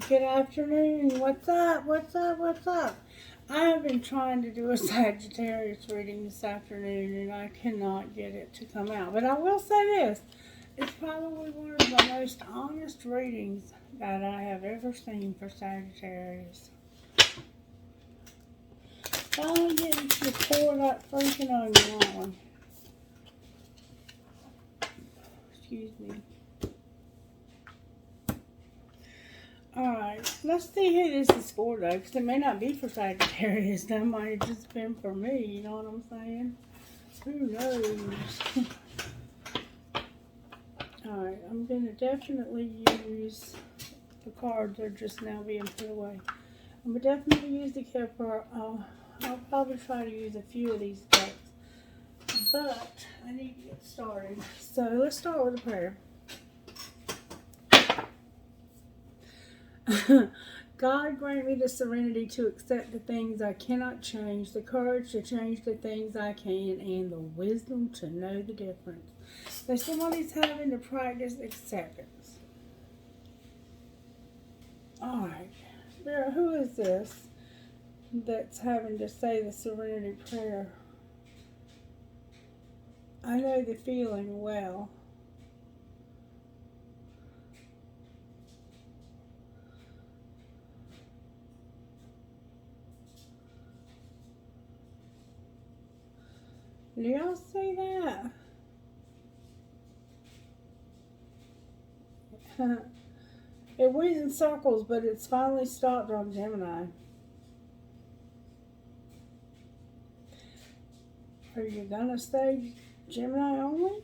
good afternoon. What's up? What's up? What's up? I have been trying to do a Sagittarius reading this afternoon and I cannot get it to come out. But I will say this. It's probably one of the most honest readings that I have ever seen for Sagittarius. Finally getting to pour that freaking onion on. Excuse me. Alright, let's see who this is for though, because it may not be for Sagittarius. That might have just been for me, you know what I'm saying? Who knows? Alright, I'm going to definitely use the cards that are just now being put away. I'm going to definitely use the Kipper. I'll probably try to use a few of these decks. But I need to get started. So let's start with a prayer. God grant me the serenity to accept the things I cannot change, the courage to change the things I can, and the wisdom to know the difference. So somebody's having to practice acceptance. Alright. Who is this that's having to say the Serenity Prayer? I know the feeling well. Do y'all see that? It went in circles, but it's finally stopped on Gemini. Are you gonna stay Gemini only?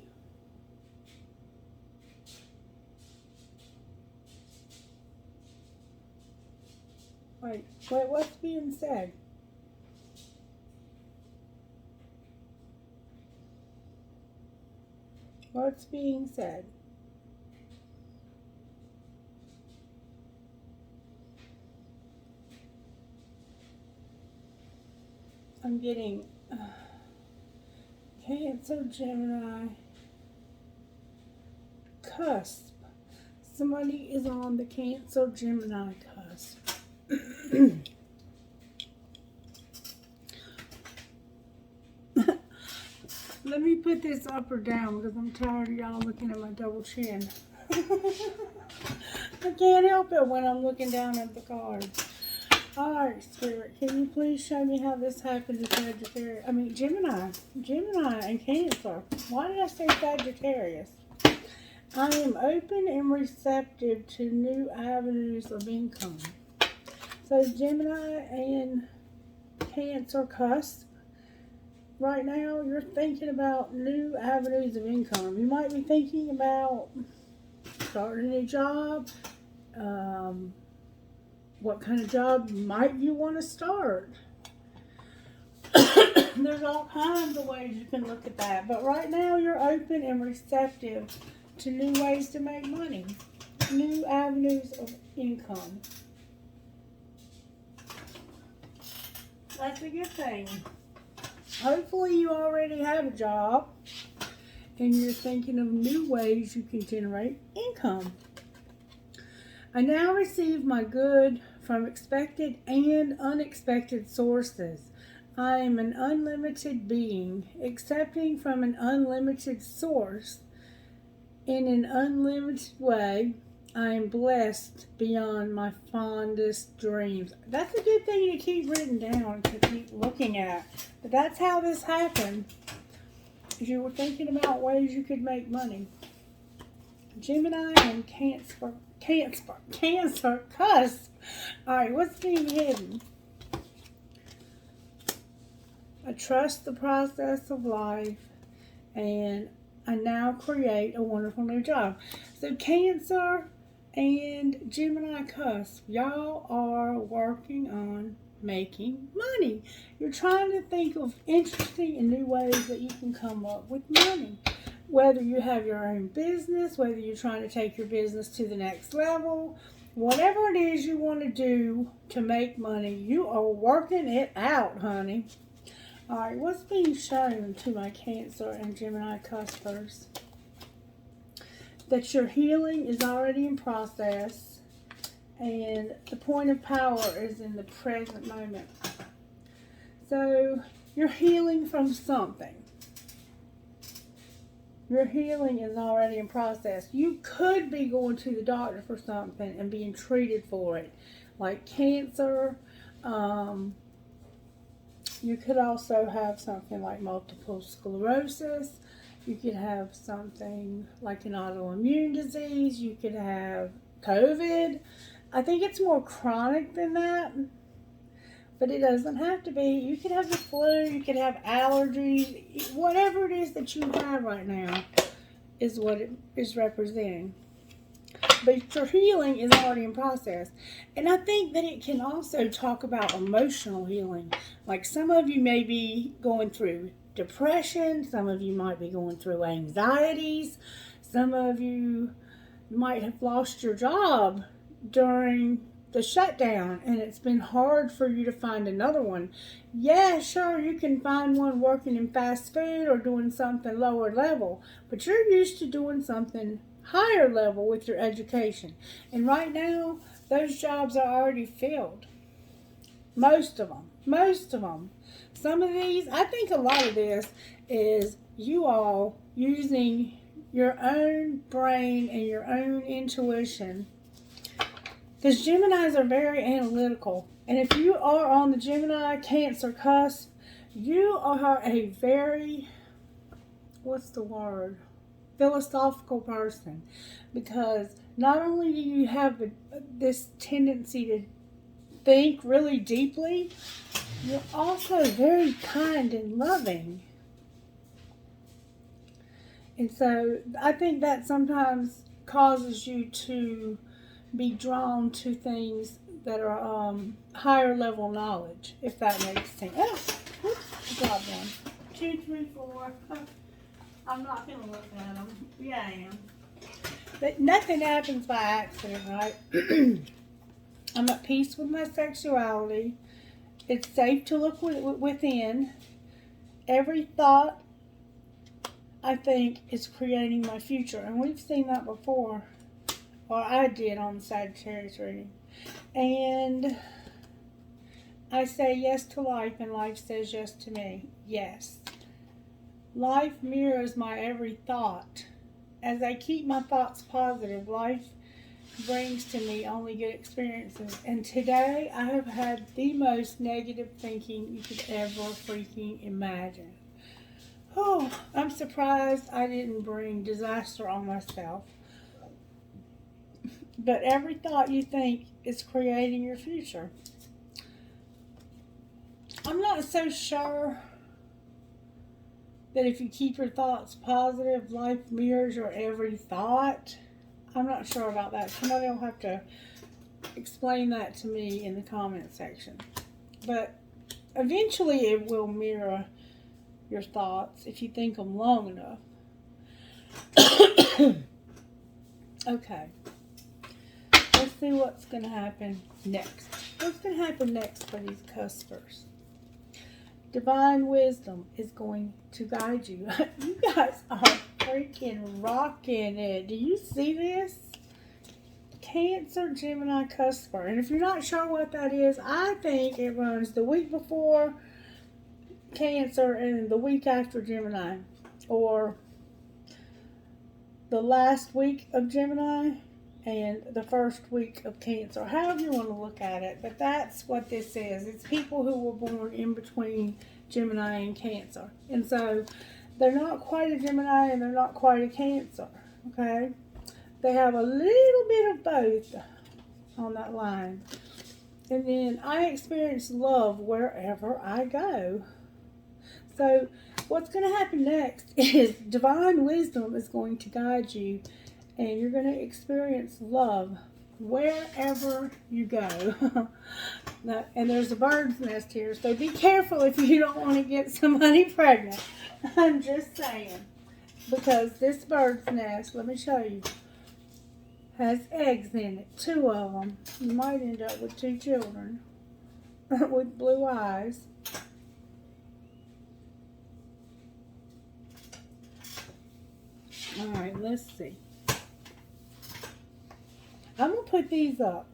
Wait, what's being said? What's being said? I'm getting Cancer, Gemini, Cusp. Somebody is on the Cancer, Gemini cusp. Let me put this up or down because I'm tired of y'all looking at my double chin. I can't help it when I'm looking down at the cards. Alright, Spirit, can you please show me how this happened to Sagittarius? I mean, Gemini and Cancer. Why did I say Sagittarius? I am open and receptive to new avenues of income. So, Gemini and Cancer cusp. Right now, you're thinking about new avenues of income. You might be thinking about starting a new job. What kind of job might you want to start? There's all kinds of ways you can look at that. But right now, you're open and receptive to new ways to make money. New avenues of income. That's a good thing. Hopefully you already have a job and you're thinking of new ways you can generate income. I now receive my good from expected and unexpected sources. I am an unlimited being, accepting from an unlimited source in an unlimited way. I am blessed beyond my fondest dreams. That's a good thing to keep written down, to keep looking at. But that's how this happened. You were thinking about ways you could make money. Gemini and Cancer cusp. Alright, what's being hidden? I trust the process of life and I now create a wonderful new job. So Cancer and Gemini cusp, y'all are working on making money. You're trying to think of interesting and new ways that you can come up with money. Whether you have your own business, whether you're trying to take your business to the next level, whatever it is you want to do to make money, you are working it out, honey. Alright, what's being shown to my Cancer and Gemini cuspers? That your healing is already in process And the point of power is in the present moment. So you're healing from something. Your healing is already in process. You could be going to the doctor for something and being treated for it, like cancer. You could also have something like multiple sclerosis. You could have something like an autoimmune disease. You could have COVID. I think it's more chronic than that, but it doesn't have to be. You could have the flu. You could have allergies. Whatever it is that you have right now is what it is representing. But your healing is already in process. And I think that it can also talk about emotional healing. Like some of you may be going through depression. Some of you might be going through anxieties. Some of you might have lost your job during the shutdown and it's been hard for you to find another one. Yeah, sure, you can find one working in fast food or doing something lower level, but you're used to doing something higher level with your education. And right now, those jobs are already filled. Most of them. Some of these, I think a lot of this is you all using your own brain and your own intuition. Because Geminis are very analytical. And if you are on the Gemini Cancer cusp, you are a very, philosophical person. Because not only do you have this tendency to think really deeply, you're also very kind and loving. And so I think that sometimes causes you to be drawn to things that are higher level knowledge, if that makes sense. Oh, whoops, got one. 2, 3, 4. I'm not going to look at them. Yeah, I am. But nothing happens by accident, right? I'm at peace with my sexuality. It's safe to look within. Every thought, I think, is creating my future. And we've seen that before. Or I did on the Sagittarius reading. And I say yes to life and life says yes to me. Yes. Life mirrors my every thought. As I keep my thoughts positive, life brings to me only good experiences. And today I have had the most negative thinking you could ever freaking imagine. Oh, I'm surprised I didn't bring disaster on myself. But every thought you think is creating your future. I'm not so sure that if you keep your thoughts positive, life mirrors your every thought. I'm not sure about that. Somebody will have to explain that to me in the comment section. But eventually it will mirror your thoughts if you think them long enough. Okay. Let's see what's going to happen next. What's going to happen next for these cuspers? Divine wisdom is going to guide you. You guys are freaking rocking it. Do you see this? Cancer, Gemini, cusper. And if you're not sure what that is, I think it runs the week before Cancer and the week after Gemini. Or the last week of Gemini and the first week of Cancer. However you want to look at it. But that's what this is. It's people who were born in between Gemini and Cancer. And so they're not quite a Gemini and they're not quite a Cancer. Okay? They have a little bit of both on that line. And then I experience love wherever I go. So what's going to happen next is divine wisdom is going to guide you. And you're going to experience love wherever you go. Now, and there's a bird's nest here, so be careful if you don't want to get somebody pregnant. I'm just saying. Because this bird's nest, let me show you, has eggs in it. 2 of them. You might end up with 2 children with blue eyes. Alright, let's see. I'm going to put these up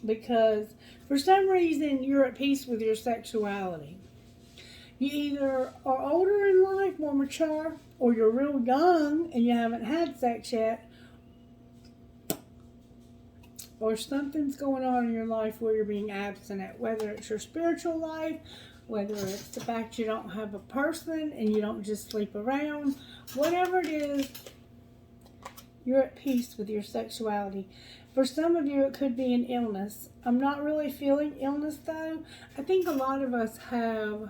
because for some reason you're at peace with your sexuality. You either are older in life, more mature, or you're real young and you haven't had sex yet, or something's going on in your life where you're being abstinent, whether it's your spiritual life, whether it's the fact you don't have a person and you don't just sleep around, whatever it is, you're at peace with your sexuality. For some of you, it could be an illness. I'm not really feeling illness, though. I think a lot of us have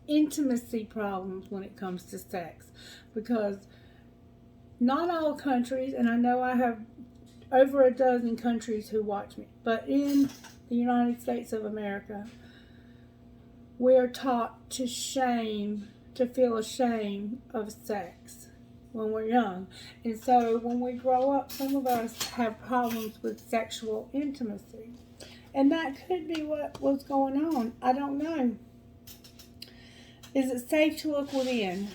intimacy problems when it comes to sex, because not all countries, and I know I have over a dozen countries who watch me, but in the United States of America, we are taught to feel ashamed of sex when we're young. And so when we grow up, some of us have problems with sexual intimacy. And that could be what was going on. I don't know. Is it safe to look within?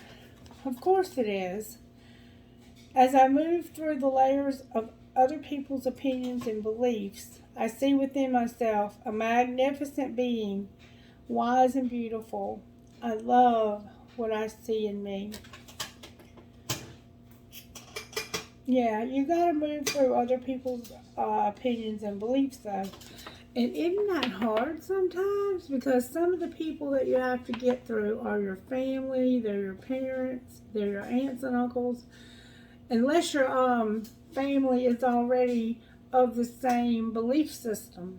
Of course it is. As I move through the layers of other people's opinions and beliefs, I see within myself a magnificent being, wise and beautiful. I love what I see in me. Yeah, you got to move through other people's opinions and beliefs, though. And isn't that hard sometimes? Because some of the people that you have to get through are your family, they're your parents, they're your aunts and uncles. Unless your family is already of the same belief system.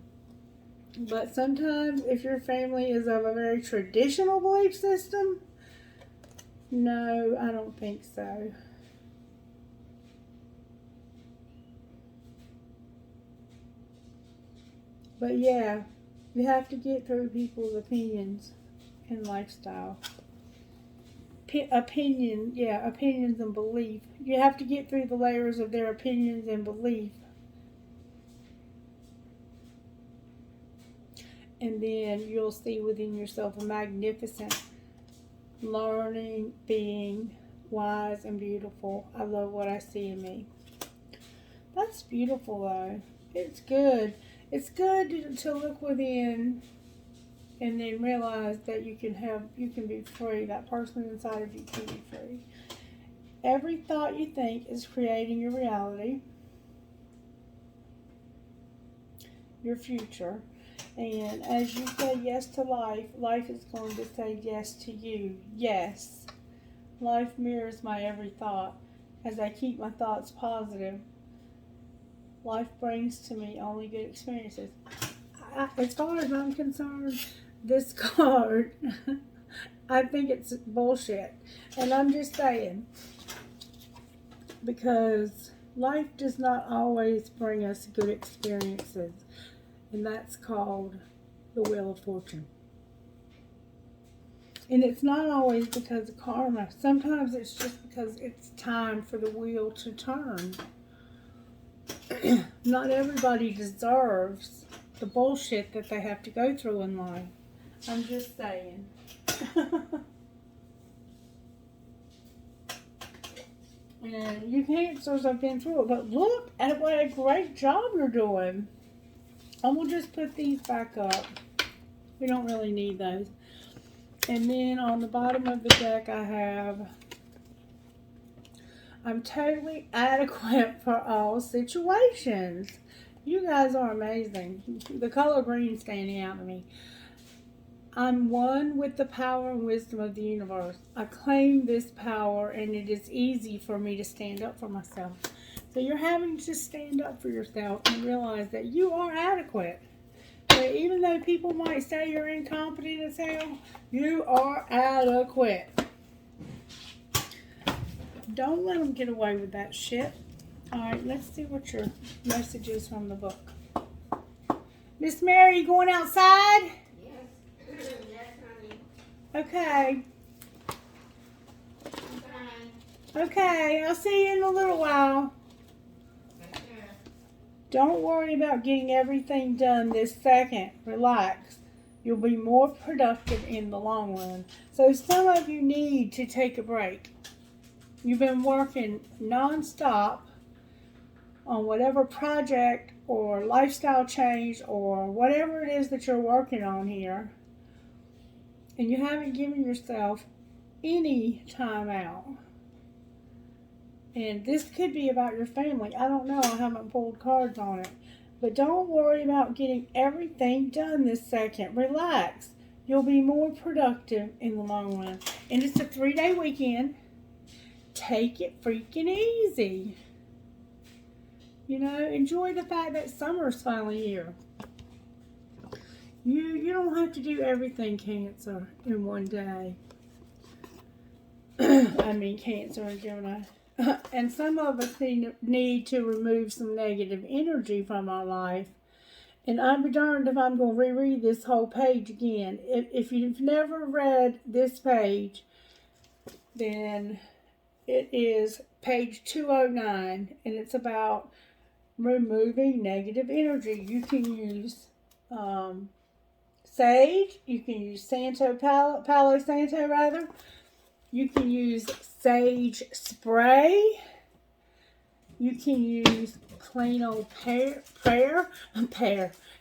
But sometimes if your family is of a very traditional belief system, no, I don't think so. But yeah, you have to get through people's opinions and lifestyle. Opinions and belief. You have to get through the layers of their opinions and belief. And then you'll see within yourself a magnificent, learning being, wise and beautiful. I love what I see in me. That's beautiful, though. It's good. It's good to look within and then realize that you can be free. That person inside of you can be free. Every thought you think is creating your reality, your future. And as you say yes to life, life is going to say yes to you. Yes. Life mirrors my every thought. As I keep my thoughts positive, life brings to me only good experiences. As far as I'm concerned, this card, I think it's bullshit. And I'm just saying, because life does not always bring us good experiences. And that's called the Wheel of Fortune. And it's not always because of karma. Sometimes it's just because it's time for the wheel to turn. Not everybody deserves the bullshit that they have to go through in life. I'm just saying. And you cancers have been through it, but look at what a great job you're doing. And we'll just put these back up. We don't really need those. And then on the bottom of the deck I have, I'm totally adequate for all situations. You guys are amazing. The color green standing out to me. I'm one with the power and wisdom of the universe. I claim this power, and it is easy for me to stand up for myself. So you're having to stand up for yourself and realize that you are adequate. But even though people might say you're incompetent as hell, you are adequate. Don't let them get away with that shit. Alright, let's see what your message is from the book. Miss Mary, you going outside? Yes, honey. Okay. Bye. Okay, I'll see you in a little while. Okay. Don't worry about getting everything done this second. Relax. You'll be more productive in the long run. So some of you need to take a break. You've been working non-stop on whatever project or lifestyle change or whatever it is that you're working on here, and you haven't given yourself any time out. And this could be about your family. I don't know. I haven't pulled cards on it. But don't worry about getting everything done this second. Relax. You'll be more productive in the long run. And it's a 3-day weekend. Take it freaking easy. You know, enjoy the fact that summer's finally here. You don't have to do everything, Cancer, in one day. I mean, Cancer and Gemini. And some of us need to remove some negative energy from our life. And I'd be darned if I'm going to reread this whole page again. If you've never read this page, then it is page 209. And it's about removing negative energy. You can use sage. You can use Palo Santo rather. You can use sage spray. You can use plain old prayer.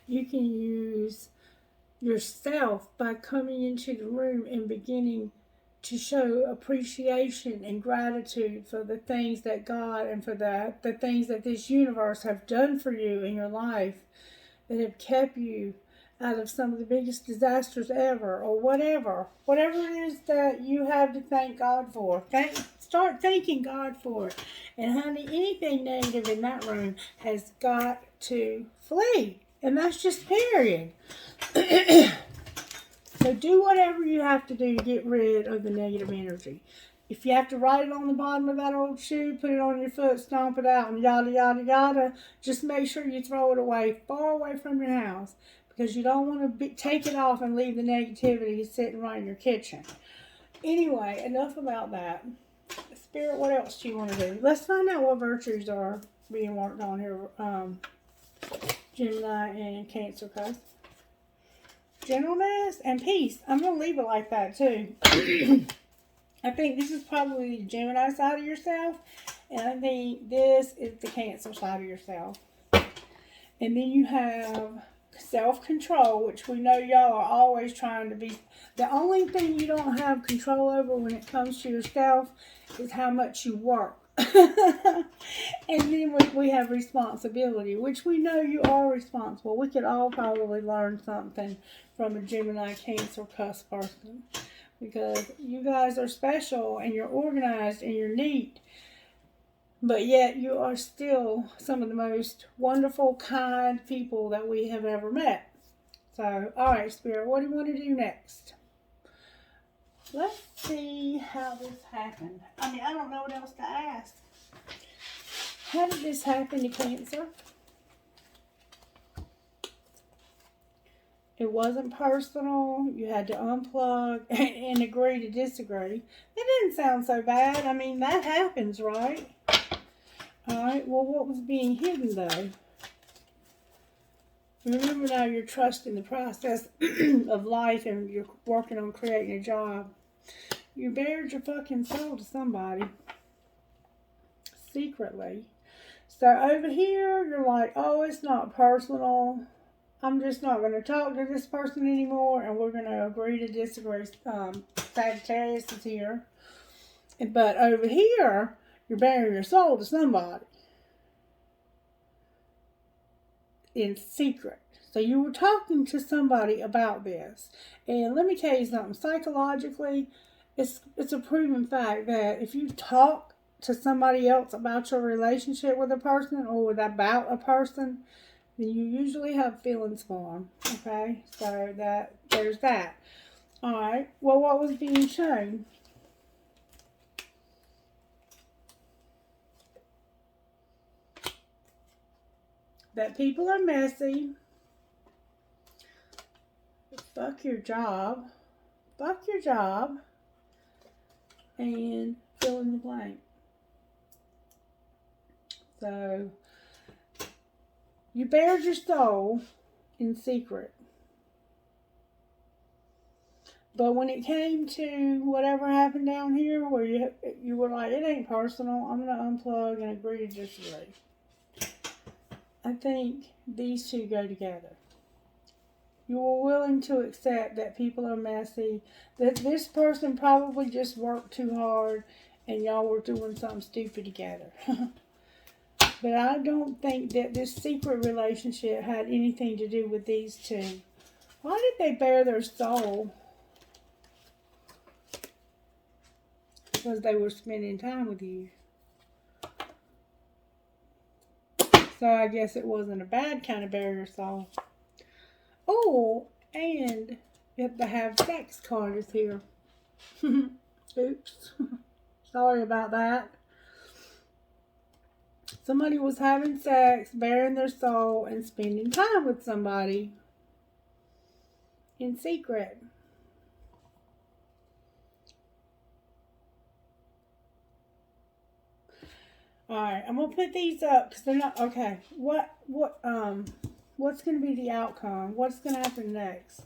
You can use yourself by coming into the room and beginning to show appreciation and gratitude for the things that God and for the things that this universe have done for you in your life, that have kept you out of some of the biggest disasters ever, or whatever it is that you have to thank God for. Start thanking God for it. And honey, anything negative in that room has got to flee. And that's just period. So do whatever you have to do to get rid of the negative energy. If you have to write it on the bottom of that old shoe, put it on your foot, stomp it out, and yada, yada, yada, just make sure you throw it away, far away from your house. Because you don't want to take it off and leave the negativity sitting right in your kitchen. Anyway, enough about that. Spirit, what else do you want to do? Let's find out what virtues are being worked on here. Gemini and Cancer Cusp. Gentleness and peace. I'm going to leave it like that too. I think this is probably the Gemini side of yourself. And I think this is the Cancer side of yourself. And then you have self-control, which we know y'all are always trying to be. The only thing you don't have control over when it comes to yourself is how much you work. And then we have responsibility, which we know you are responsible. We could all probably learn something from a Gemini, Cancer, Cusp person, because you guys are special and you're organized and you're neat. But yet you are still some of the most wonderful, kind people that we have ever met. So, alright, Spirit, what do you want to do next? Let's see how this happened. I mean, I don't know what else to ask. How did this happen to Cancer? It wasn't personal. You had to unplug and agree to disagree. That didn't sound so bad. I mean, that happens, right? Alright, well, what was being hidden, though? Remember now, you're trusting the process of life and you're working on creating a job. You bared your fucking soul to somebody. Secretly. So over here, you're like, oh, it's not personal. I'm just not going to talk to this person anymore, and we're going to agree to disagree. Sagittarius is here. But over here, you're bearing your soul to somebody. In secret. So you were talking to somebody about this. And let me tell you something. Psychologically, it's a proven fact that if you talk to somebody else about your relationship with a person or about a person, then you usually have feelings for them. Okay? So there's that. Alright. Well, what was being shown? That people are messy. Fuck your job. Fuck your job. And fill in the blank. So, you bared your soul in secret. But when it came to whatever happened down here, where you were like, it ain't personal, I'm going to unplug and agree to disagree. I think these two go together. You were willing to accept that people are messy, that this person probably just worked too hard and y'all were doing something stupid together. But I don't think that this secret relationship had anything to do with these two. Why did they bare their soul? Because they were spending time with you. So I guess it wasn't a bad kind of bare your soul. Oh, and the have sex card is here. Oops. Sorry about that. Somebody was having sex, bearing their soul, and spending time with somebody in secret. Alright, I'm gonna put these up because they're not okay. What's gonna be the outcome? What's gonna happen next?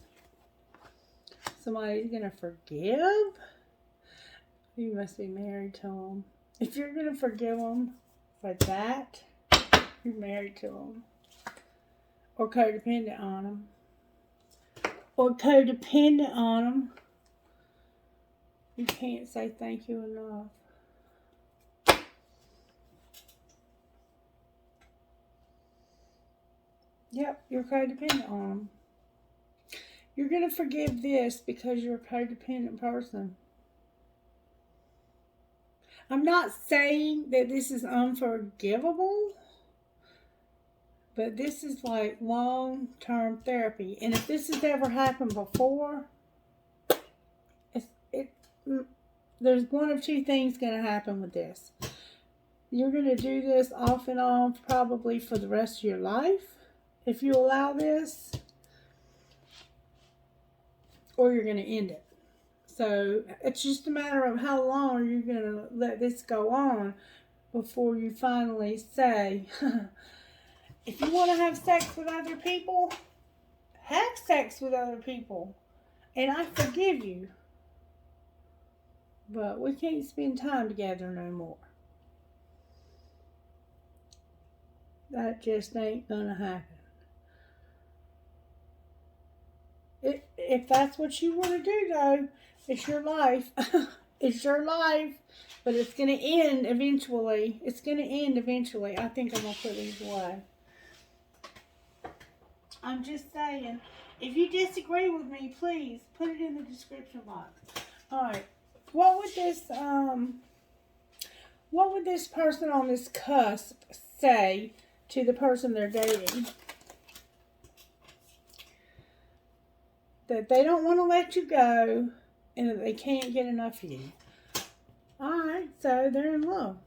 Somebody's gonna forgive? You must be married to them. If you're gonna forgive them for that, you're married to them. Or codependent on them. Or codependent on them. You can't say thank you enough. Yep, you're codependent on them. You're going to forgive this because you're a codependent person. I'm not saying that this is unforgivable, but this is like long-term therapy. And if this has ever happened before, there's one of two things going to happen with this. You're going to do this off and on probably for the rest of your life, if you allow this, or you're going to end it. So it's just a matter of how long you're going to let this go on before you finally say, if you want to have sex with other people, have sex with other people, and I forgive you. But we can't spend time together no more. That just ain't gonna happen. If that's what you want to do, though, it's your life. It's your life, but it's going to end eventually. It's going to end eventually. I think I'm going to put these away. I'm just saying, if you disagree with me, please put it in the description box. All right. What would this person on this cusp say to the person they're dating? That they don't want to let you go and that they can't get enough of you. Alright, so they're in love.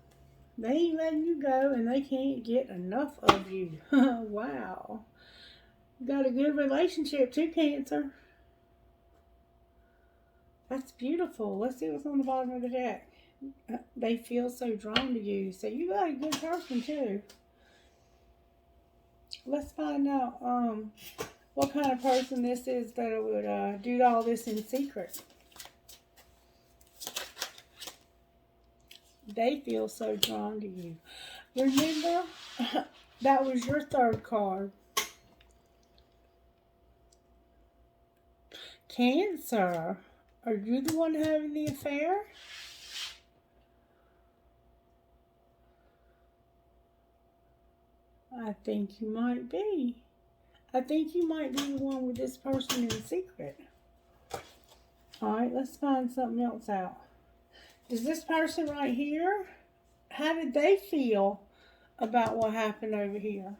They ain't letting you go and they can't get enough of you. Wow. You got a good relationship too, Cancer. That's beautiful. Let's see what's on the bottom of the deck. They feel so drawn to you. So you got a good person too. Let's find out what kind of person this is that would do all this in secret. They feel so drawn to you. Remember, that was your third card. Cancer, are you the one having the affair? I think you might be. I think you might be the one with this person in secret. Alright, let's find something else out. Is this person right here? How did they feel about what happened over here?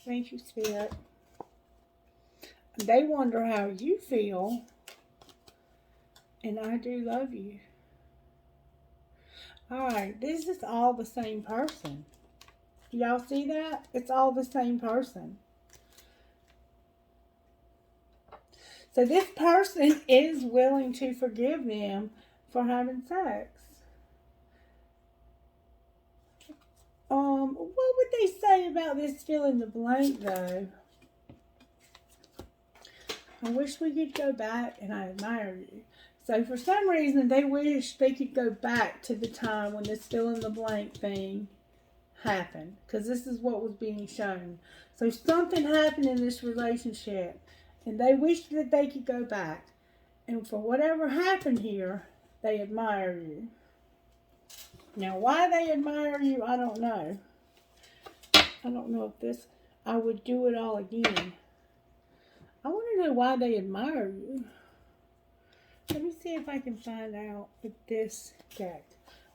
Thank you, Spirit. They wonder how you feel. And I do love you. Alright, this is all the same person. Y'all see that? It's all the same person. So this person is willing to forgive them for having sex. What would they say about this fill in the blank, though? I wish we could go back and I admire you. So for some reason, they wish they could go back to the time when this fill in the blank thing happened, because this is what was being shown. So something happened in this relationship, and they wished that they could go back. And for whatever happened here, they admire you. Now, why they admire you, I don't know. I don't know if I would do it all again. I want to know why they admire you. Let me see if I can find out with this deck.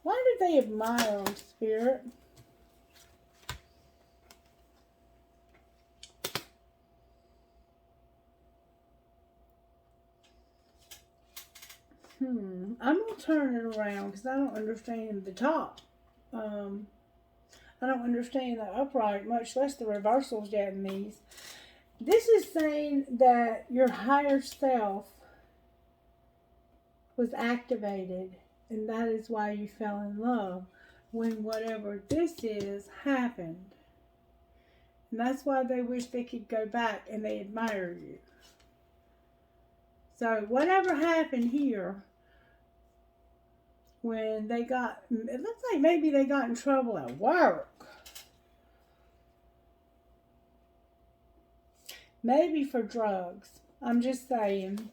Why do they admire them, Spirit? I'm going to turn it around because I don't understand the top. I don't understand the upright, much less the reversals yet in these. This is saying that your higher self was activated, and that is why you fell in love when whatever this is happened. And that's why they wish they could go back, and they admire you. So whatever happened here, when they got, it looks like maybe they got in trouble at work. Maybe for drugs. I'm just saying.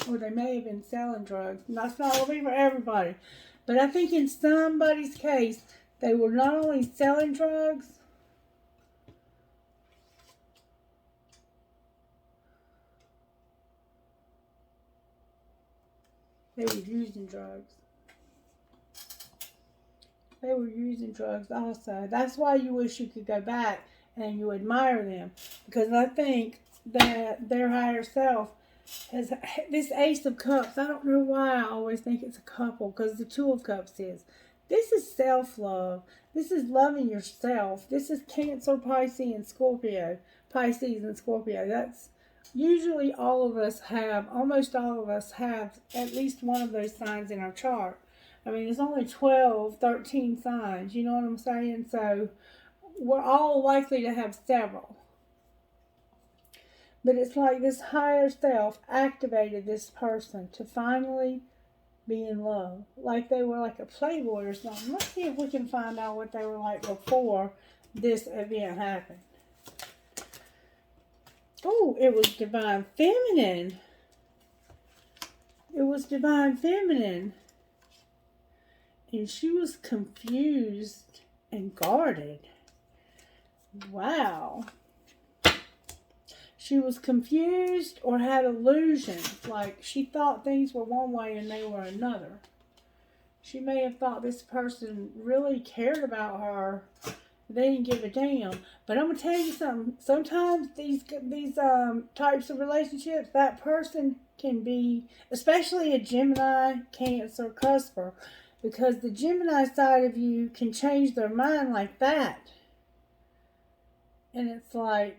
Or they may have been selling drugs. And that's not going to be for everybody. But I think in somebody's case, they were not only selling drugs, they were using drugs. They were using drugs also. That's why you wish you could go back and you admire them. Because I think that their higher self has this Ace of Cups. I don't know why I always think it's a couple, because the Two of Cups is. This is self-love. This is loving yourself. This is Cancer, Pisces, and Scorpio. Pisces and Scorpio. That's usually all of us have, almost all of us have at least one of those signs in our chart. I mean, it's only 12, 13 signs. You know what I'm saying? So we're all likely to have several. But it's like this higher self activated this person to finally be in love. Like they were like a playboy or something. Let's see if we can find out what they were like before this event happened. Oh, it was Divine Feminine. It was Divine Feminine. And she was confused and guarded. Wow. She was confused or had illusions. Like she thought things were one way and they were another. She may have thought this person really cared about her. They didn't give a damn. But I'm going to tell you something. Sometimes these types of relationships, that person can be, especially a Gemini, Cancer, Cusper, because the Gemini side of you can change their mind like that. And it's like,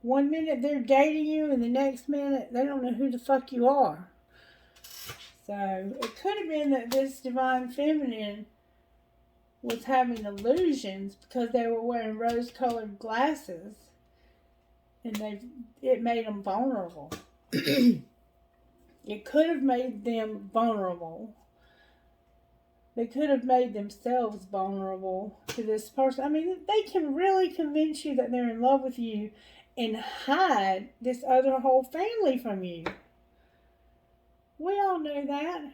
one minute they're dating you and the next minute they don't know who the fuck you are. So it could have been that this Divine Feminine was having illusions because they were wearing rose-colored glasses, and it made them vulnerable. It could have made them vulnerable. They could have made themselves vulnerable to this person. I mean, they can really convince you that they're in love with you and hide this other whole family from you. We all know that.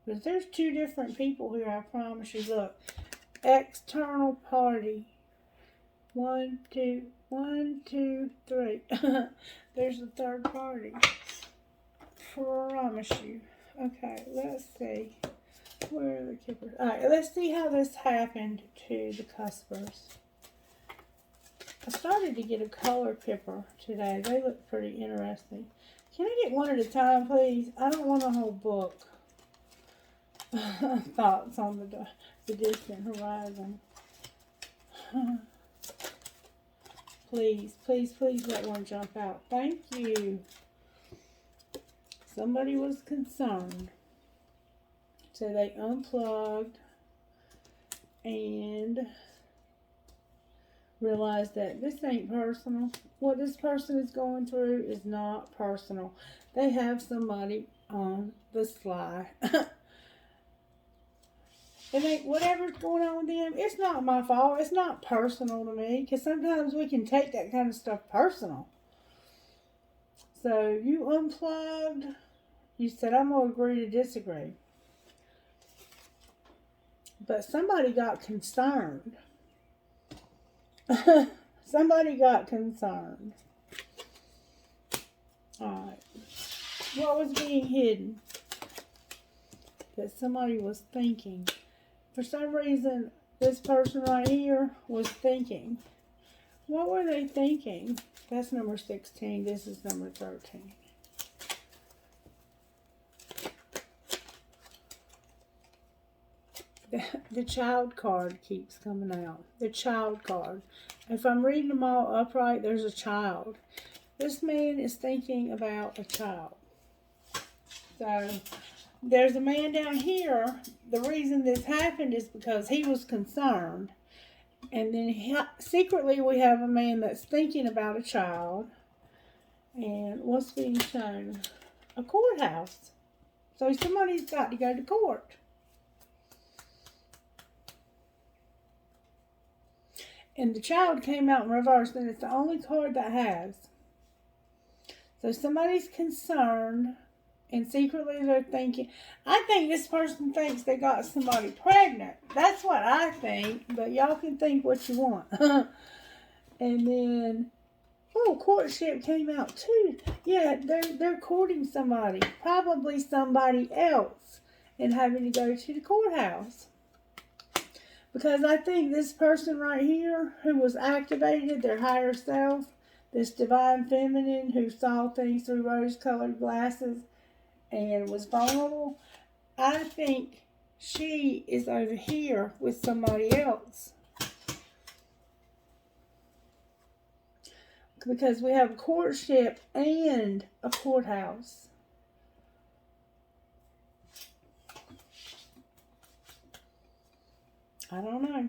But there's two different people here, I promise you. Look, external party. 1, 2, 1, 2, 3. There's the third party. Promise you. Okay, let's see. Where are the kippers? Alright, let's see how this happened to the Cuspers. I started to get a color kipper today. They look pretty interesting. Can I get one at a time, please? I don't want a whole book. Thoughts on the distant horizon. Please, please, please let one jump out. Thank you. Somebody was concerned. So they unplugged and realized that this ain't personal. What this person is going through is not personal. They have somebody on the sly. And whatever's going on with them, it's not my fault. It's not personal to me, because sometimes we can take that kind of stuff personal. So you unplugged. You said, I'm going to agree to disagree. But somebody got concerned. Somebody got concerned. Alright. What was being hidden? That somebody was thinking. For some reason, this person right here was thinking. What were they thinking? That's number 16. This is number 13. The child card keeps coming out. The child card. If I'm reading them all upright, there's a child. This man is thinking about a child. So, there's a man down here. The reason this happened is because he was concerned. And then secretly we have a man that's thinking about a child. And what's being shown? A courthouse. So somebody's got to go to court. And the child came out in reverse, and it's the only card that has. So somebody's concerned, and secretly they're thinking. I think this person thinks they got somebody pregnant. That's what I think, but y'all can think what you want. And then, courtship came out too. Yeah, they're courting somebody, probably somebody else, and having to go to the courthouse. Because I think this person right here who was activated, their higher self, this divine feminine who saw things through rose-colored glasses and was vulnerable, I think she is over here with somebody else. Because we have courtship and a courthouse. I don't know.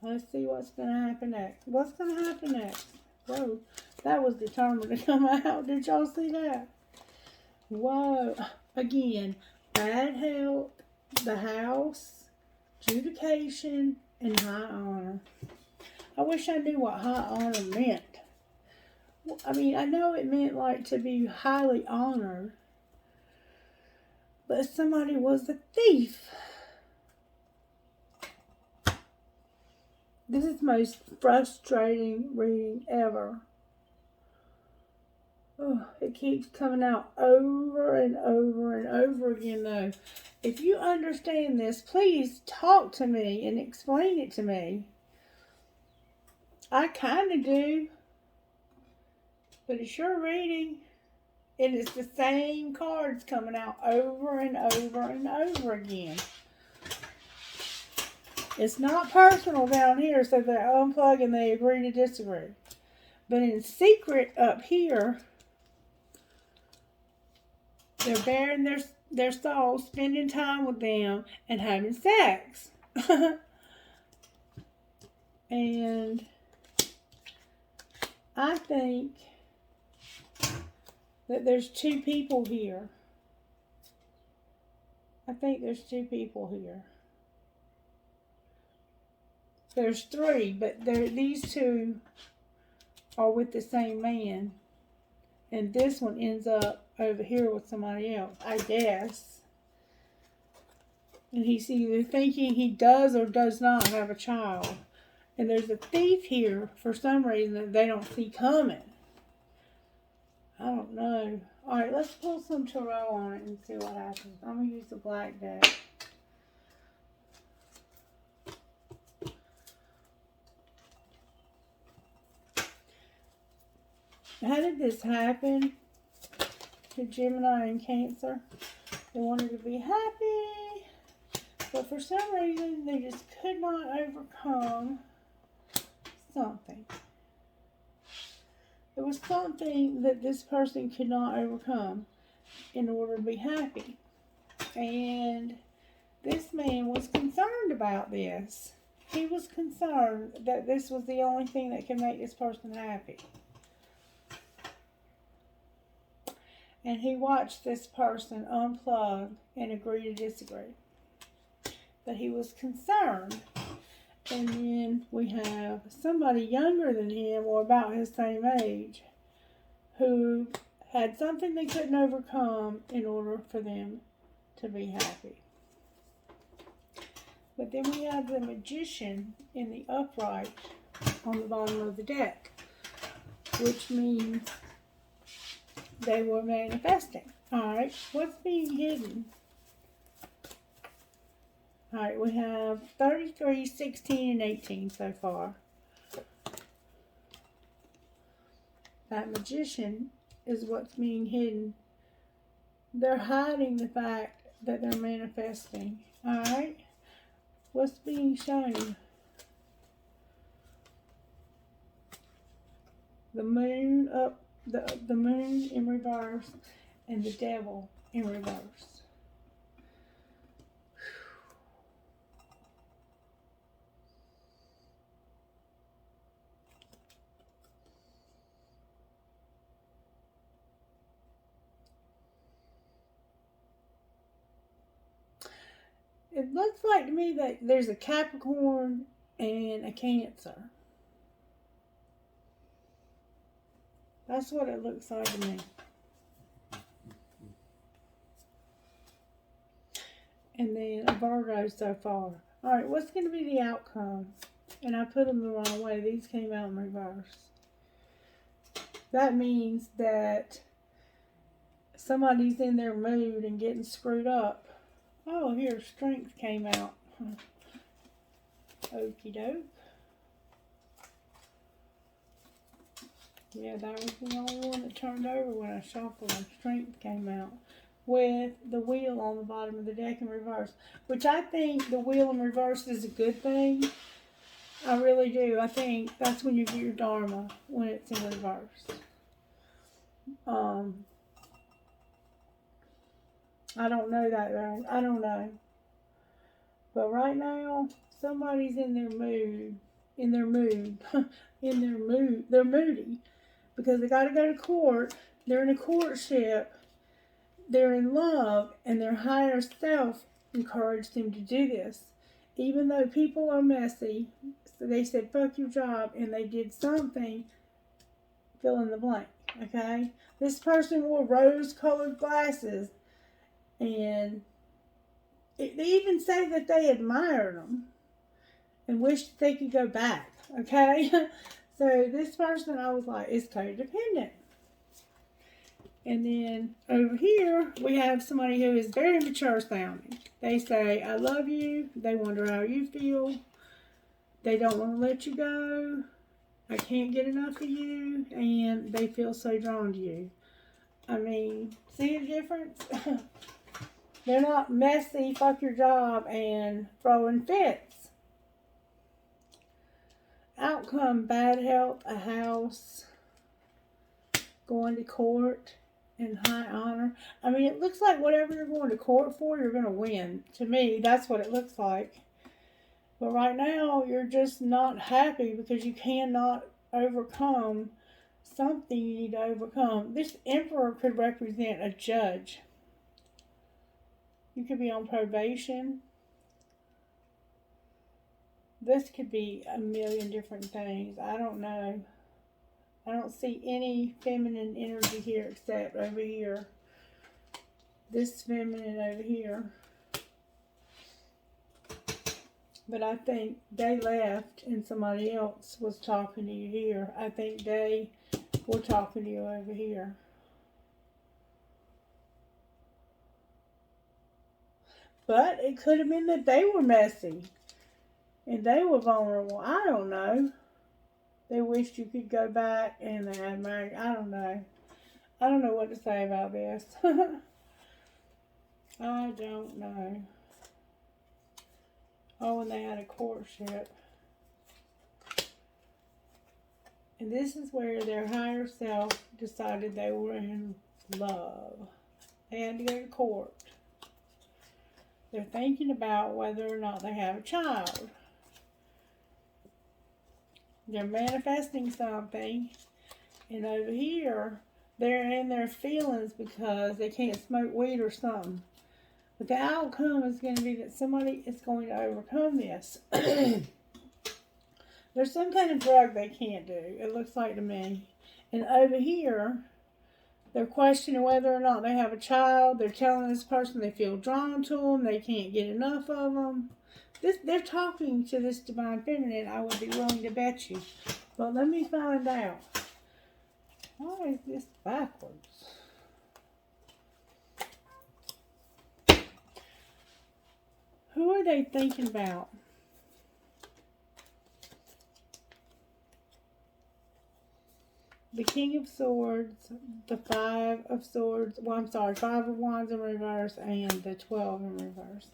Let's see what's going to happen next. What's going to happen next? Whoa, that was determined to come out. Did y'all see that? Whoa. Again, bad health, the house, adjudication, and high honor. I wish I knew what high honor meant. I mean, I know it meant like to be highly honored. But somebody was a thief. This is the most frustrating reading ever. Oh, it keeps coming out over and over and over again, though. If you understand this, please talk to me and explain it to me. I kind of do. But it's your reading. And it's the same cards coming out over and over and over again. It's not personal down here, so they unplug and they agree to disagree. But in secret up here, they're bearing their soul, spending time with them, and having sex. And I think that there's two people here. I think there's two people here. There's three, but these two are with the same man. And this one ends up over here with somebody else, I guess. And he's either thinking he does or does not have a child. And there's a thief here for some reason that they don't see coming. I don't know. Alright, let's pull some tarot on it and see what happens. I'm going to use the black deck. How did this happen to Gemini and Cancer? They wanted to be happy, but for some reason they just could not overcome something. There was something that this person could not overcome in order to be happy. And this man was concerned about this. He was concerned that this was the only thing that could make this person happy. and he watched this person unplug and agree to disagree. But he was concerned. And then we have somebody younger than him, or about his same age, who had something they couldn't overcome in order for them to be happy. But then we have the Magician in the upright on the bottom of the deck, which means they were manifesting. Alright, what's being hidden? Alright, we have 33, 16, and 18 so far. That Magician is what's being hidden. They're hiding the fact that they're manifesting. Alright? What's being shown? The moon up, the moon in reverse, and the devil in reverse. It looks like to me that there's a Capricorn and a Cancer. That's what it looks like to me. And then a Virgo so far. Alright, what's going to be the outcome? And I put them the wrong way. These came out in reverse. That means that somebody's in their mood and getting screwed up. Oh, here, Strength came out. Okie doke. Yeah, that was the only one that turned over when I shuffled them. Strength came out with the wheel on the bottom of the deck in reverse, which I think the wheel in reverse is a good thing. I really do. I think that's when you get your Dharma, when it's in reverse. I don't know that, right? I don't know. But right now, somebody's in their mood. They're moody. Because they got to go to court. They're in a courtship. They're in love. And their higher self encouraged them to do this. Even though people are messy. So they said, fuck your job. And they did something. Fill in the blank. Okay? This person wore rose-colored glasses. And they even say that they admired them. And wished they could go back. Okay? So this person, I was like, is codependent. And then over here, we have somebody who is very mature sounding. They say, I love you. They wonder how you feel. They don't want to let you go. I can't get enough of you. And they feel so drawn to you. I mean, see the difference? They're not messy, fuck your job, and throwing fits. Outcome, bad health, a house, going to court, and high honor. I mean, it looks like whatever you're going to court for, you're going to win. To me, that's what it looks like. But right now, you're just not happy because you cannot overcome something you need to overcome. This Emperor could represent a judge. You could be on probation. This could be a million different things. I don't know. I don't see any feminine energy here except over here. This feminine over here. But I think they left and somebody else was talking to you here. I think they were talking to you over here. But it could have been that they were messy. And they were vulnerable. I don't know. They wished you could go back and they had married. I don't know. I don't know what to say about this. I don't know. Oh, and they had a courtship. And this is where their higher self decided they were in love. They had to go to court. They're thinking about whether or not they have a child. They're manifesting something. And over here, they're in their feelings because they can't smoke weed or something. But the outcome is going to be that somebody is going to overcome this. There's some kind of drug they can't do, it looks like to me. And over here, they're questioning whether or not they have a child. They're telling this person they feel drawn to them. They can't get enough of them. They're talking to this divine feminine, I would be willing to bet you. But let me find out. Why is this backwards? Who are they thinking about? The King of Swords, the Five of Swords, well, I'm sorry, Five of Wands in reverse, and the 12 in reverse.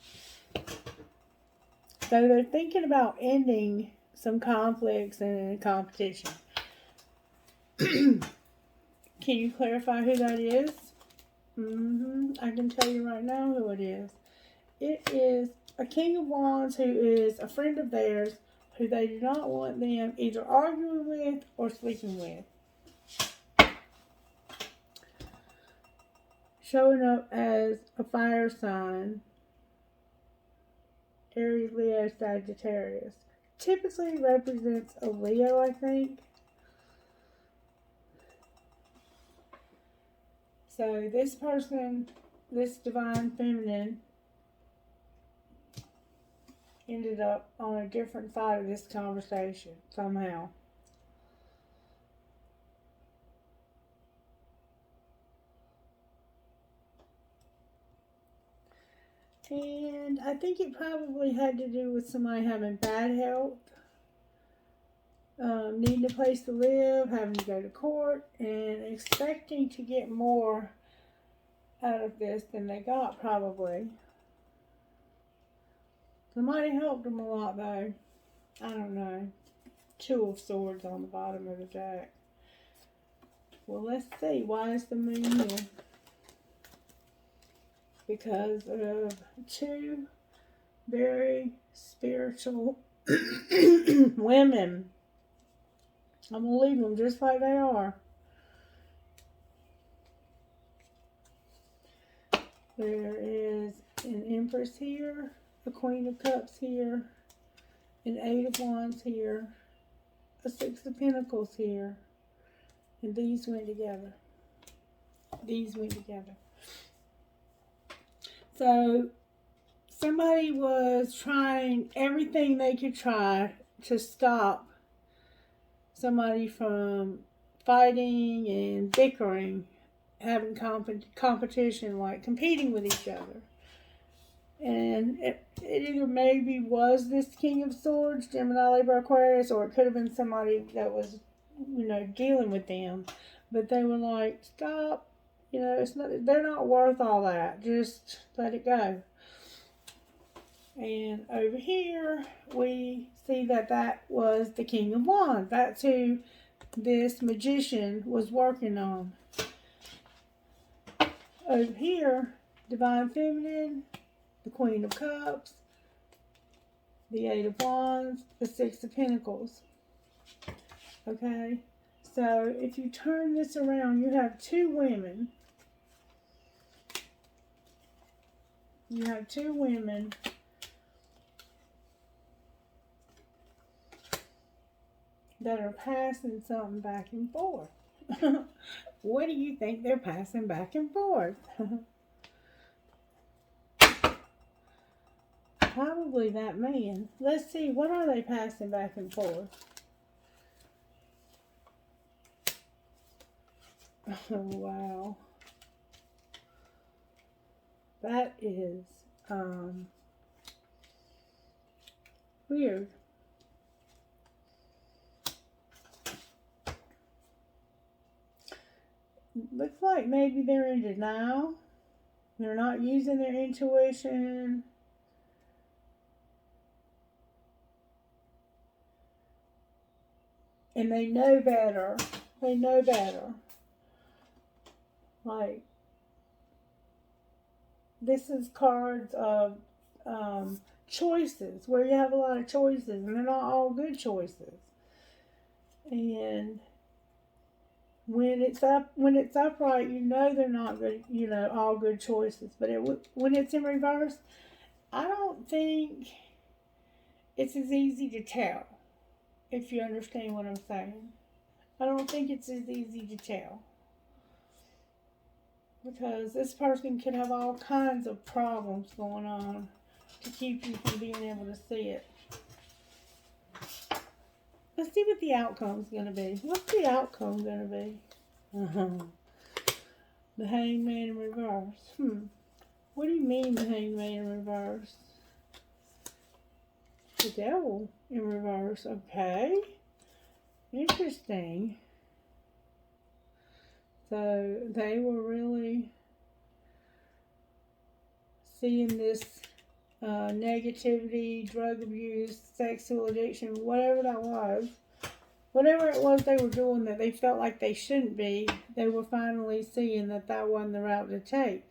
So they're thinking about ending some conflicts and competition. Can you clarify who that is? I can tell you right now who it is. It is a King of Wands who is a friend of theirs who they do not want them either arguing with or sleeping with. Showing up as a fire sign, Aries, Leo, Sagittarius. Typically represents a Leo, I think. So this person, this divine feminine, ended up on a different side of this conversation somehow. And I think it probably had to do with somebody having bad health, needing a place to live, having to go to court, and expecting to get more out of this than they got, probably. Somebody helped them a lot, though. I don't know. Two of Swords on the bottom of the deck. Well, let's see. Why is the moon here? Because of two very spiritual women. I'm going to leave them just like they are. There is an Empress here, a Queen of Cups here, an Eight of Wands here, a Six of Pentacles here, and these went together. These went together. So, somebody was trying everything they could try to stop somebody from fighting and bickering, having competition, like competing with each other. And it either maybe was this King of Swords, Gemini, Libra, Aquarius, or it could have been somebody that was, dealing with them. But they were like, stop. They're not worth all that. Just let it go. And over here, we see that was the King of Wands. That's who this magician was working on. Over here, Divine Feminine, the Queen of Cups, the Eight of Wands, the Six of Pentacles. Okay? So, if you turn this around, you have two women. You have two women that are passing something back and forth. What do you think they're passing back and forth? Probably that man. Let's see, what are they passing back and forth? Oh, wow. That is weird. Looks like maybe they're in denial. They're not using their intuition. And they know better. They know better. Like, this is cards of choices, where you have a lot of choices, and they're not all good choices. And When it's upright, you know they're not good, all good choices. But when it's in reverse, I don't think it's as easy to tell, if you understand what I'm saying. I don't think it's as easy to tell. Because this person could have all kinds of problems going on to keep you from being able to see it. Let's see what the outcome's going to be. What's the outcome going to be? The Hangman in reverse. What do you mean the Hangman in reverse? The Devil in reverse. Okay. Interesting. So they were really seeing this negativity, drug abuse, sexual addiction, whatever that was. Whatever it was they were doing that they felt like they shouldn't be, they were finally seeing that that wasn't the route to take.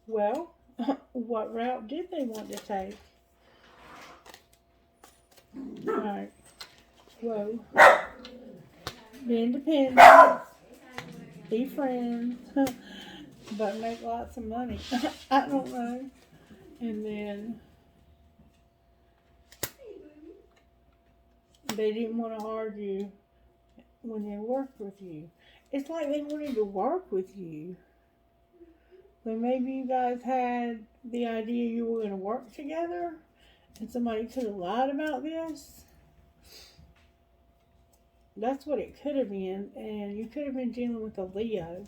Well, what route did they want to take? Alright. Whoa. Be independent. Be friends. But make lots of money. I don't know. And then they didn't want to argue when they worked with you. It's like they wanted to work with you. But maybe you guys had the idea you were going to work together and somebody could have lied about this. That's what it could have been. And you could have been dealing with a Leo.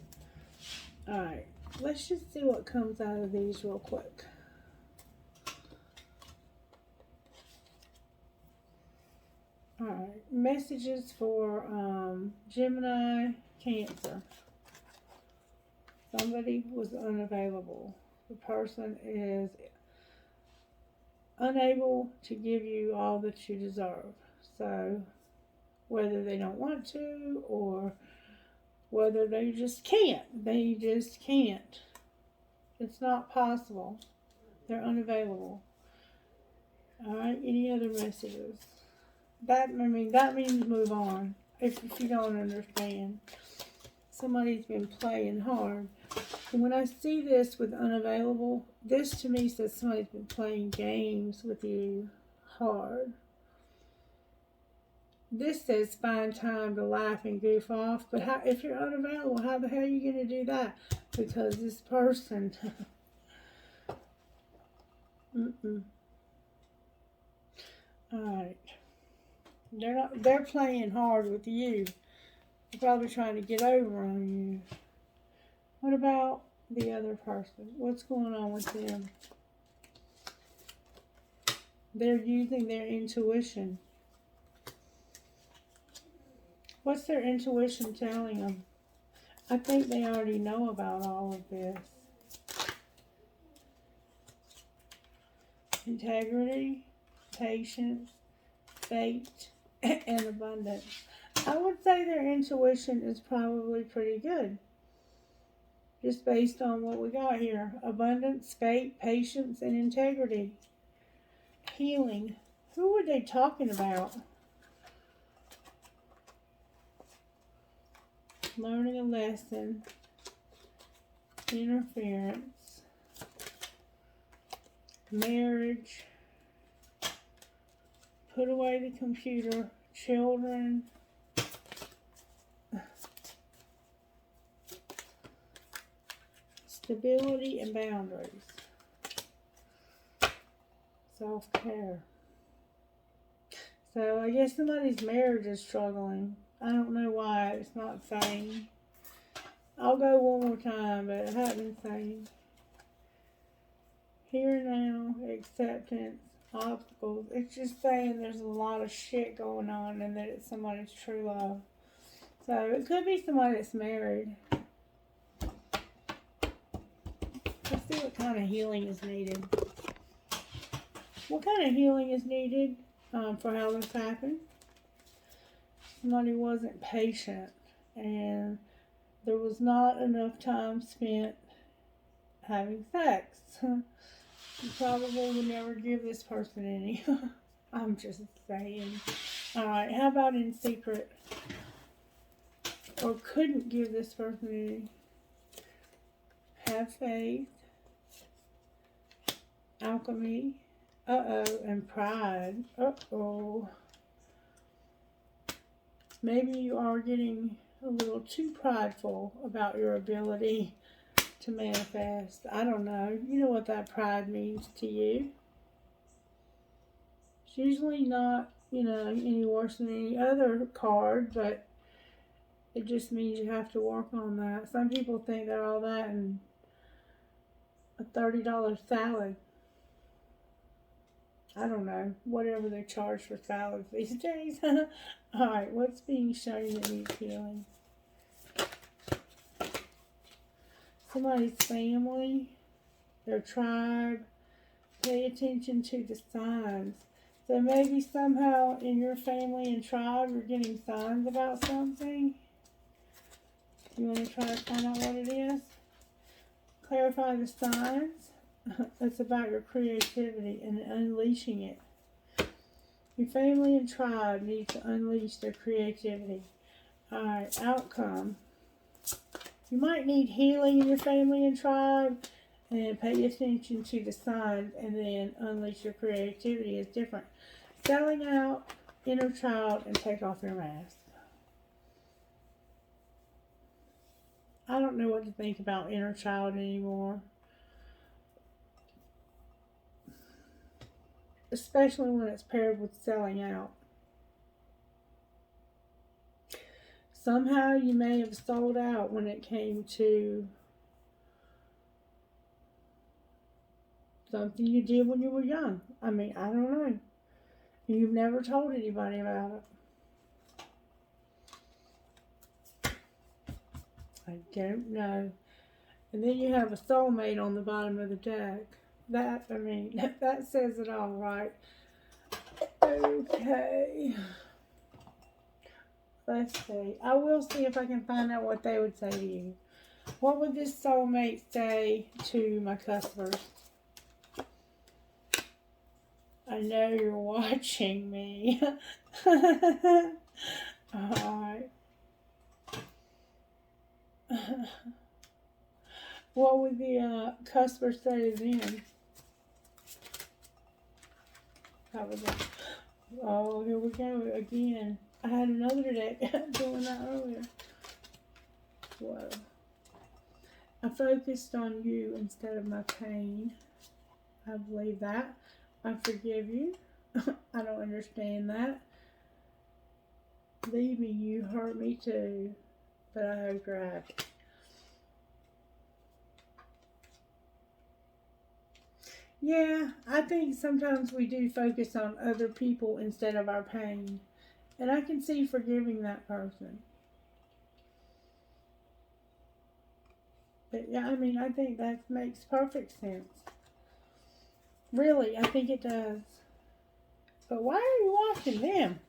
Alright. Let's just see what comes out of these real quick. Alright, messages for Gemini, Cancer. Somebody was unavailable. The person is unable to give you all that you deserve. So, whether they don't want to or whether they just can't. They just can't. It's not possible. They're unavailable. Alright, any other messages? That means move on. If you don't understand. Somebody's been playing hard. And when I see this with unavailable, this to me says somebody's been playing games with you hard. This says find time to laugh and goof off. But if you're unavailable, how the hell are you going to do that? Because this person... Alright. They're playing hard with you. They're probably trying to get over on you. What about the other person? What's going on with them? They're using their intuition. What's their intuition telling them? I think they already know about all of this. Integrity, patience, fate, and abundance. I would say their intuition is probably pretty good. Just based on what we got here. Abundance, fate, patience, and integrity. Healing. Who were they talking about? Learning a lesson. Interference. Marriage. Put away the computer. Children. Stability and boundaries. Self-care. So I guess somebody's marriage is struggling. I don't know why it's not saying. I'll go one more time, but it hasn't been saying. Here now, acceptance, obstacles. It's just saying there's a lot of shit going on and that it's somebody's true love. So it could be somebody that's married. Let's see what kind of healing is needed. What kind of healing is needed for how this happened? Somebody wasn't patient and there was not enough time spent having sex. You probably would never give this person any. I'm just saying. Alright, how about in secret? Or couldn't give this person any. Have faith. Alchemy. And pride. Maybe you are getting a little too prideful about your ability to manifest. I don't know. You know what that pride means to you. It's usually not, any worse than any other card, but it just means you have to work on that. Some people think they're all that and a $30 salad. I don't know. Whatever they charge for salads these days. Alright, what's being shown that needs healing? Somebody's family, their tribe. Pay attention to the signs. So maybe somehow in your family and tribe you're getting signs about something. You want to try to find out what it is? Clarify the signs. It's about your creativity and unleashing it. Your family and tribe need to unleash their creativity. Alright, outcome. You might need healing in your family and tribe, and pay attention to the signs, and then unleash your creativity is different. Selling out, inner child, and take off your mask. I don't know what to think about inner child anymore. Especially when it's paired with selling out. Somehow you may have sold out when it came to something you did when you were young. I don't know. You've never told anybody about it. I don't know. And then you have a soulmate on the bottom of the deck. That says it all, right? Okay. Let's see. I will see if I can find out what they would say to you. What would this soulmate say to my customers? I know you're watching me. Alright. What would the customer say to them? That was it. Oh, here we go again. I had another deck doing that earlier. Whoa. I focused on you instead of my pain. I believe that. I forgive you. I don't understand that. Believe me, you hurt me too. But I hope you're happy. Yeah, I think sometimes we do focus on other people instead of our pain. And I can see forgiving that person. But yeah, I think that makes perfect sense. Really, I think it does. But why are you watching them?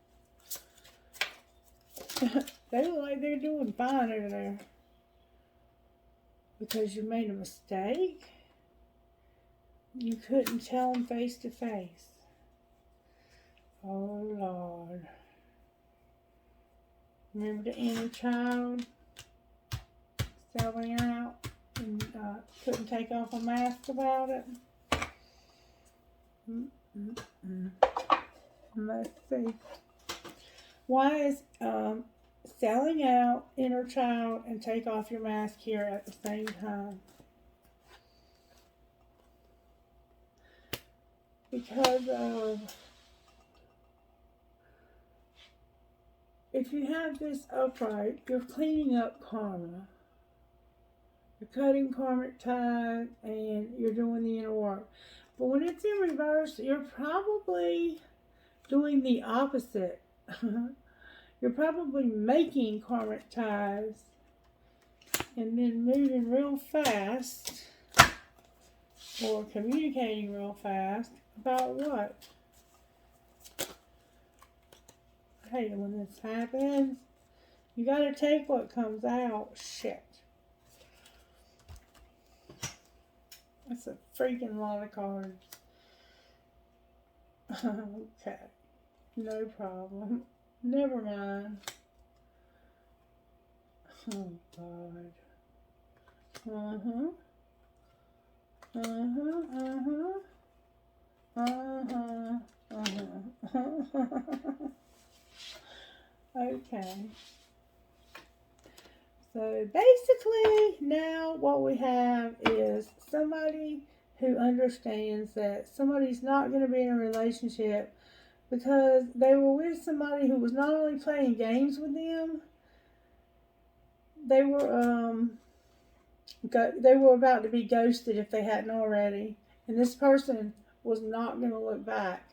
They look like they're doing fine over there. Because you made a mistake? You couldn't tell them face to face. Oh, Lord. Remember the inner child? Selling out and couldn't take off a mask about it? Let's see. Why is selling out, inner child, and take off your mask here at the same time? Because of, if you have this upright, you're cleaning up karma. You're cutting karmic ties and you're doing the inner work. But when it's in reverse, you're probably doing the opposite. You're probably making karmic ties and then moving real fast or communicating real fast about what? I hate it when this happens. You gotta take what comes out. Shit. That's a freaking lot of cards. Okay. No problem. Never mind. Oh, God. Uh-huh. Uh-huh. Uh-huh. Uh-huh. Uh-huh. Okay. So basically now what we have is somebody who understands that somebody's not going to be in a relationship because they were with somebody who was not only playing games with them, they were about to be ghosted if they hadn't already. And this person was not going to look back.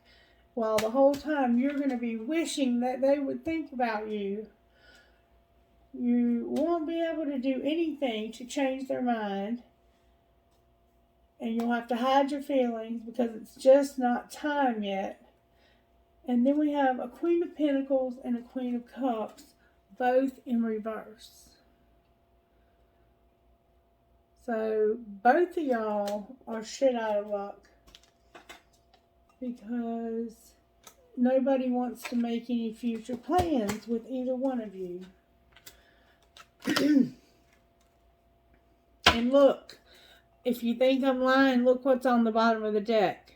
While the whole time you're going to be wishing that they would think about you. You won't be able to do anything to change their mind. And you'll have to hide your feelings because it's just not time yet. And then we have a Queen of Pentacles and a Queen of Cups, both in reverse. So both of y'all are shit out of luck because nobody wants to make any future plans with either one of you. And look, if you think I'm lying, look what's on the bottom of the deck.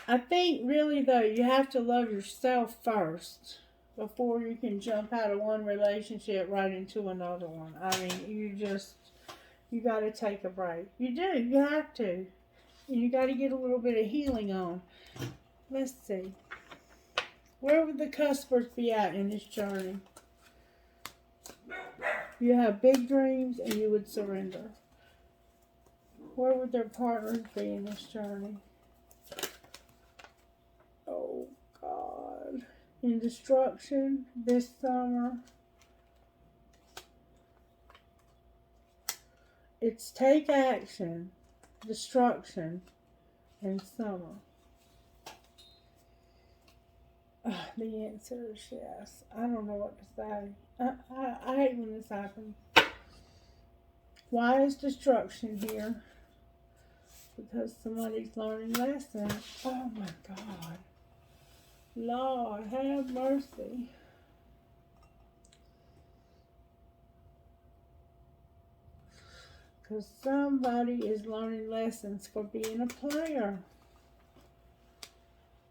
I think really though, you have to love yourself first before you can jump out of one relationship right into another one. I mean, you got to take a break. You do, you have to. And you got to get a little bit of healing on. Let's see. Where would the Cuspers be at in this journey? You have big dreams and you would surrender. Where would their partners be in this journey? Oh, God. In destruction this summer. It's take action, destruction, and summer. The answer is yes. I don't know what to say. I hate when this happens. Why is destruction here? Because somebody's learning lessons. Oh my God. Lord, have mercy. Because somebody is learning lessons for being a player.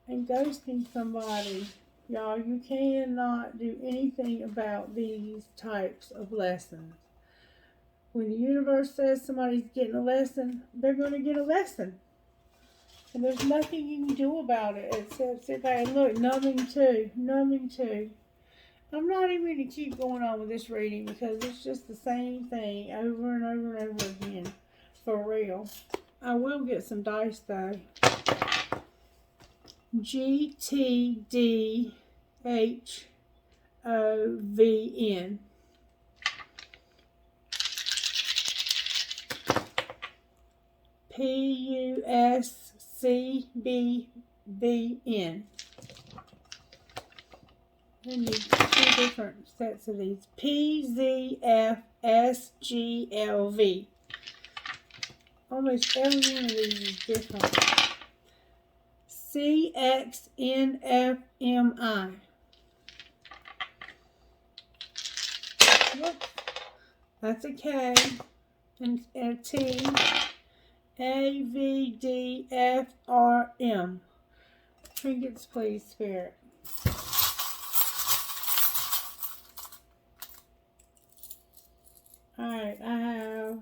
And ghosting somebody. Y'all, you cannot do anything about these types of lessons. When the universe says somebody's getting a lesson, they're going to get a lesson. And there's nothing you can do about it except sit back and look. Numbing two. I'm not even going to keep going on with this reading because it's just the same thing over and over and over again. For real. I will get some dice though. GTDHOVN. PUSCBBN. I need two different sets of these. PZFSGLV. Almost every one of these is different. CXNFMI. Whoops. That's a K and a T. AVDFRM. Trinkets, please, Spirit. Alright, I have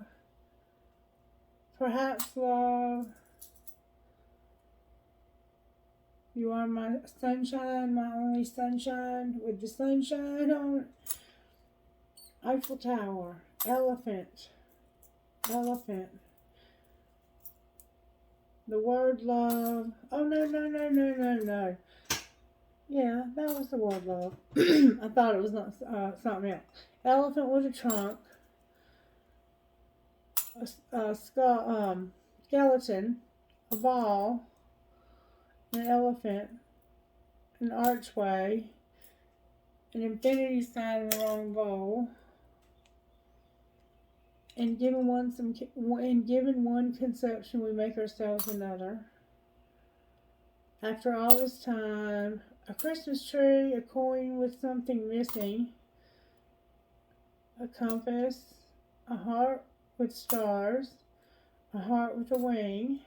perhaps love. You are my sunshine, my only sunshine, with the sunshine on it. Eiffel Tower. Elephant. The word love. Oh, no. Yeah, that was the word love. I thought it was not something else. Elephant with a trunk. A skeleton. A ball. An elephant. An archway. An infinity sign in the wrong bowl. And given one conception, we make ourselves another. After all this time, a Christmas tree, a coin with something missing, a compass, a heart with stars, a heart with a wing,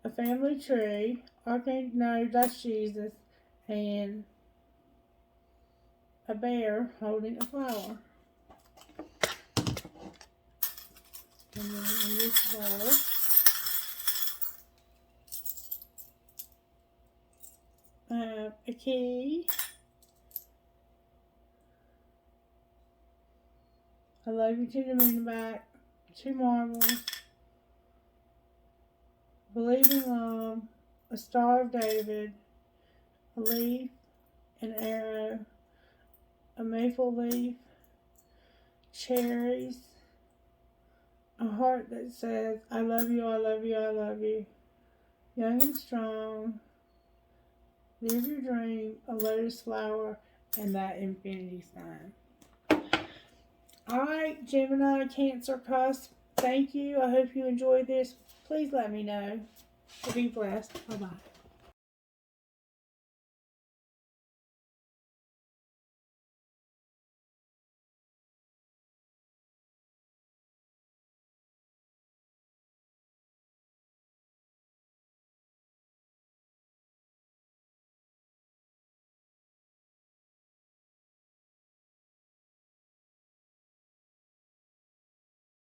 a family tree, no, that's Jesus, and a bear holding a flower. And then in this bowl, a key, I love you to the moon and back, 2 marbles, believing love, a star of David, a leaf, an arrow, a maple leaf, cherries, a heart that says, I love you, I love you, I love you, young and strong, live your dream, a lotus flower, and that infinity sign. Alright, Gemini, Cancer, Cusp, thank you. I hope you enjoyed this. Please let me know. Be blessed. Bye-bye.